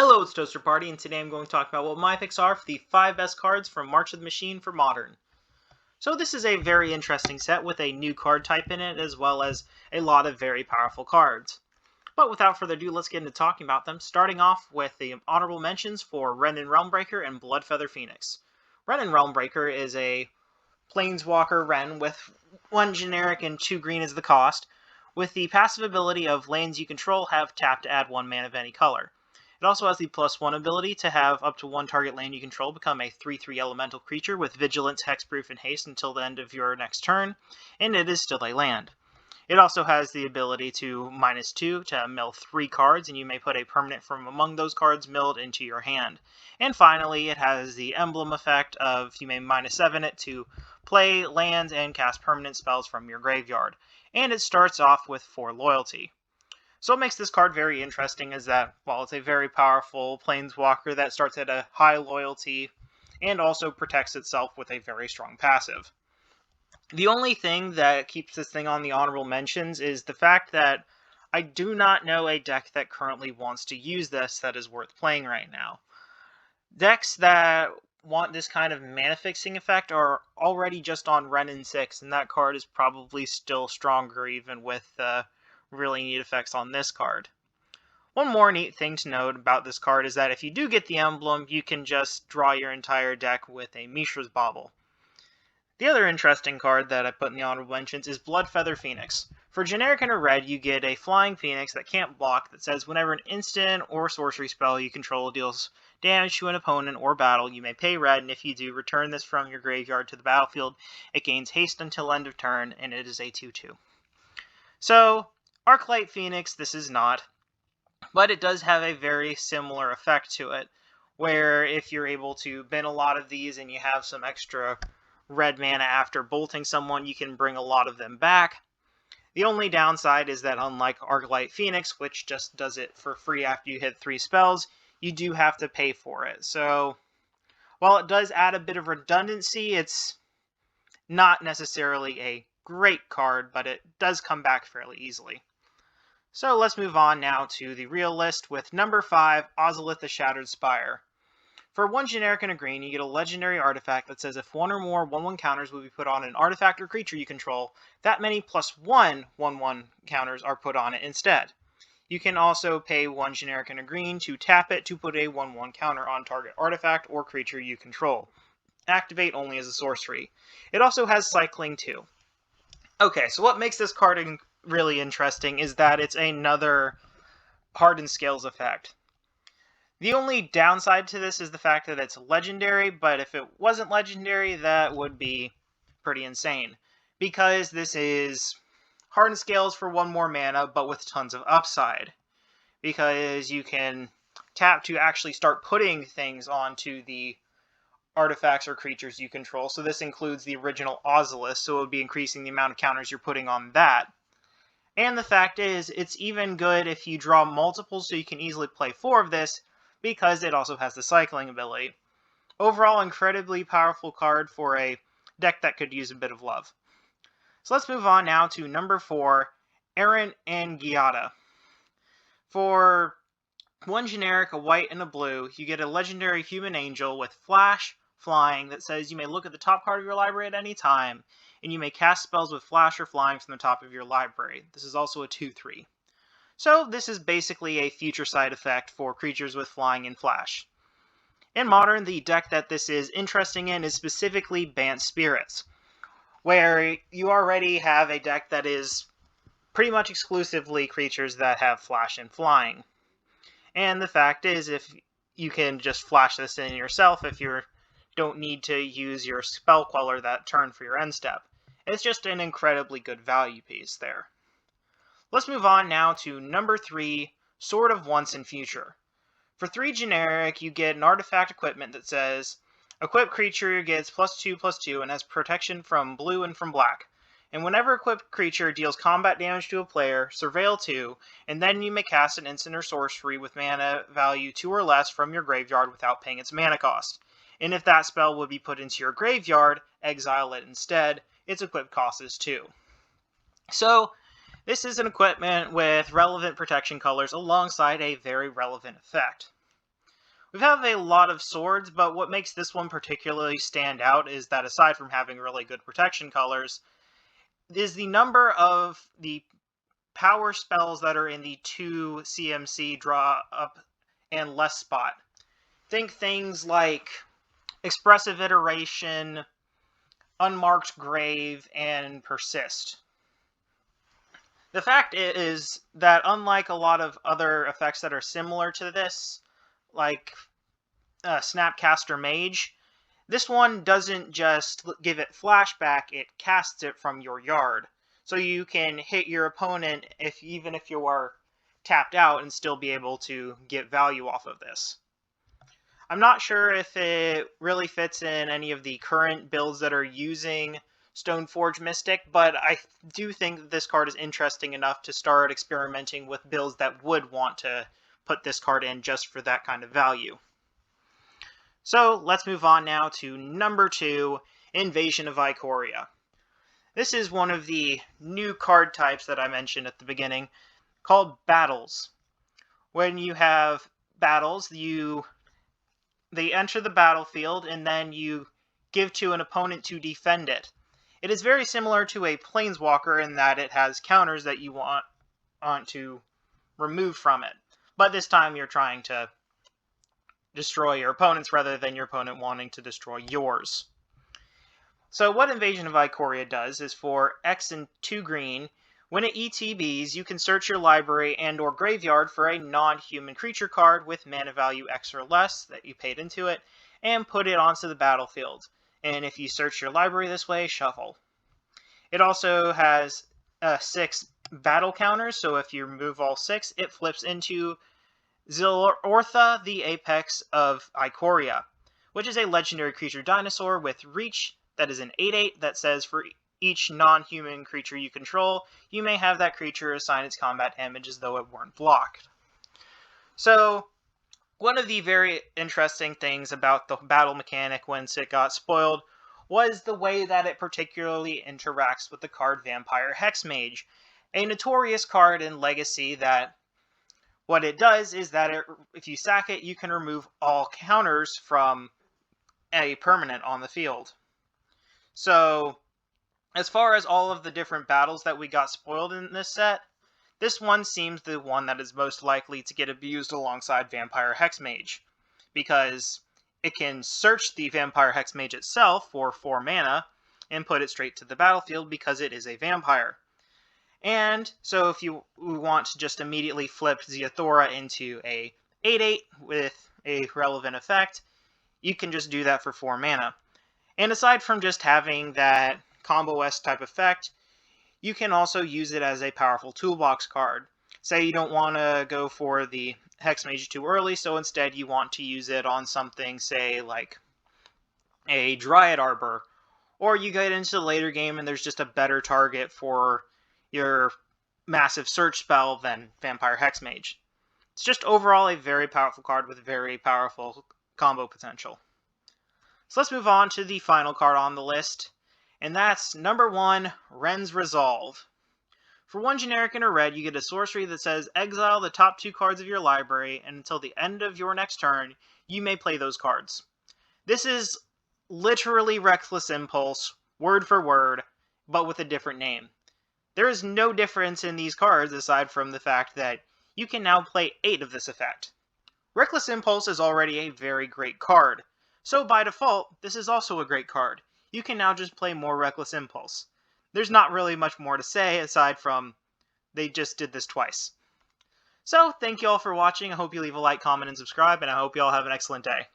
Hello, it's Toaster Party, and today I'm going to talk about what my picks are for the 5 best cards from March of the Machine for Modern. So this is a very interesting set with a new card type in it, as well as a lot of very powerful cards. But without further ado, let's get into talking about them, starting off with the honorable mentions for Wrenn and Realmbreaker and Bloodfeather Phoenix. Wrenn and Realmbreaker is a Planeswalker Wrenn with 1 generic and 2 green as the cost, with the passive ability of lands you control have tap to add 1 mana of any color. It also has the +1 ability to have up to 1 target land you control become a 3/3 elemental creature with Vigilance, Hexproof, and Haste until the end of your next turn, and it is still a land. It also has the ability to -2 to mill 3 cards, and you may put a permanent from among those cards milled into your hand. And finally, it has the emblem effect of you may -7 it to play lands and cast permanent spells from your graveyard. And it starts off with 4 loyalty. So what makes this card very interesting is that, while it's a very powerful Planeswalker that starts at a high loyalty and also protects itself with a very strong passive. The only thing that keeps this thing on the honorable mentions is the fact that I do not know a deck that currently wants to use this that is worth playing right now. Decks that want this kind of mana fixing effect are already just on Wrenn and 6, and that card is probably still stronger even with really neat effects on this card. One more neat thing to note about this card is that if you do get the emblem, you can just draw your entire deck with a Mishra's Bauble. The other interesting card that I put in the honorable mentions is Bloodfeather Phoenix. For generic and a red, you get a flying phoenix that can't block that says whenever an instant or sorcery spell you control deals damage to an opponent or battle, you may pay red, and if you do, return this from your graveyard to the battlefield. It gains haste until end of turn, and it is a 2/2. So, Arclight Phoenix, this is not, but it does have a very similar effect to it, where if you're able to bin a lot of these and you have some extra red mana after bolting someone, you can bring a lot of them back. The only downside is that unlike Arclight Phoenix, which just does it for free after you hit 3 spells, you do have to pay for it. So, while it does add a bit of redundancy, it's not necessarily a great card, but it does come back fairly easily. So let's move on now to the real list with number 5, Ozolith the Shattered Spire. For 1 generic and a green, you get a legendary artifact that says if 1 or more 1/1 counters will be put on an artifact or creature you control, that many +1 1/1 counters are put on it instead. You can also pay 1 generic and a green to tap it to put a 1/1 counter on target artifact or creature you control. Activate only as a sorcery. It also has cycling too. Okay, so what makes this card really interesting is that it's another hardened scales effect. The only downside to this is the fact that it's legendary, but if it wasn't legendary, that would be pretty insane. Because this is hardened scales for 1 more mana, but with tons of upside. Because you can tap to actually start putting things onto the artifacts or creatures you control. So this includes the original Ozolith, so it would be increasing the amount of counters you're putting on that. And the fact is, it's even good if you draw multiples, so you can easily play 4 of this, because it also has the cycling ability. Overall, incredibly powerful card for a deck that could use a bit of love. So let's move on now to number 4, Arvad and Giada. For 1 generic, a white, and a blue, you get a legendary human angel with flash, flying, that says you may look at the top card of your library at any time, and you may cast spells with flash or flying from the top of your library. This is also a 2/3. So this is basically a future side effect for creatures with flying and flash. In Modern, the deck that this is interesting in is specifically Bant Spirits, where you already have a deck that is pretty much exclusively creatures that have flash and flying. And the fact is, if you can just flash this in yourself if you don't need to use your spell queller that turn for your end step. It's just an incredibly good value piece there. Let's move on now to number 3, Sword of Once and Future. For 3 generic, you get an artifact equipment that says, equipped creature gets +2/+2 and has protection from blue and from black. And whenever equipped creature deals combat damage to a player, surveil 2, and then you may cast an instant or sorcery with mana value 2 or less from your graveyard without paying its mana cost. And if that spell would be put into your graveyard, exile it instead. Its equip cost is 2. So, this is an equipment with relevant protection colors alongside a very relevant effect. We have a lot of swords, but what makes this one particularly stand out is that aside from having really good protection colors, is the number of the power spells that are in the 2 CMC draw up and less spot. Think things like Expressive Iteration, Unmarked Grave, and Persist. The fact is that unlike a lot of other effects that are similar to this, like Snapcaster Mage, this one doesn't just give it flashback, it casts it from your yard. So you can hit your opponent even if you are tapped out and still be able to get value off of this. I'm not sure if it really fits in any of the current builds that are using Stoneforge Mystic, but I do think that this card is interesting enough to start experimenting with builds that would want to put this card in just for that kind of value. So let's move on now to number 2, Invasion of Ikoria. This is one of the new card types that I mentioned at the beginning, called Battles. When you have battles, they enter the battlefield and then you give to an opponent to defend it. It is very similar to a Planeswalker in that it has counters that you want to remove from it. But this time you're trying to destroy your opponent's rather than your opponent wanting to destroy yours. So what Invasion of Ikoria does is for X and 2 green, when it ETBs, you can search your library and or graveyard for a non-human creature card with mana value X or less that you paid into it, and put it onto the battlefield. And if you search your library this way, shuffle. It also has 6 battle counters, so if you remove all 6, it flips into Zilortha, the Apex of Ikoria, which is a legendary creature dinosaur with reach that is an 8/8 that says for each non-human creature you control, you may have that creature assign its combat damage as though it weren't blocked. So, one of the very interesting things about the battle mechanic once it got spoiled was the way that it particularly interacts with the card Vampire Hexmage, a notorious card in Legacy that what it does is that if you sack it, you can remove all counters from a permanent on the field. So, as far as all of the different battles that we got spoiled in this set, this one seems the one that is most likely to get abused alongside Vampire Hexmage, because it can search the Vampire Hexmage itself for 4 mana and put it straight to the battlefield because it is a vampire. And so if you want to just immediately flip Zilortha into a 8/8 with a relevant effect, you can just do that for 4 mana. And aside from just having that combo-esque type effect, you can also use it as a powerful toolbox card. Say you don't want to go for the Hexmage too early, so instead you want to use it on something, say, like a Dryad Arbor, or you get into the later game and there's just a better target for your massive search spell than Vampire Hexmage. It's just overall a very powerful card with very powerful combo potential. So let's move on to the final card on the list, and that's number 1, Wrenn's Resolve. For 1 generic and a red, you get a sorcery that says exile the top 2 cards of your library, and until the end of your next turn, you may play those cards. This is literally Reckless Impulse, word for word, but with a different name. There is no difference in these cards aside from the fact that you can now play 8 of this effect. Reckless Impulse is already a very great card, so by default, this is also a great card. You can now just play more Reckless Impulse. There's not really much more to say aside from they just did this twice. So, thank you all for watching. I hope you leave a like, comment, and subscribe, and I hope you all have an excellent day.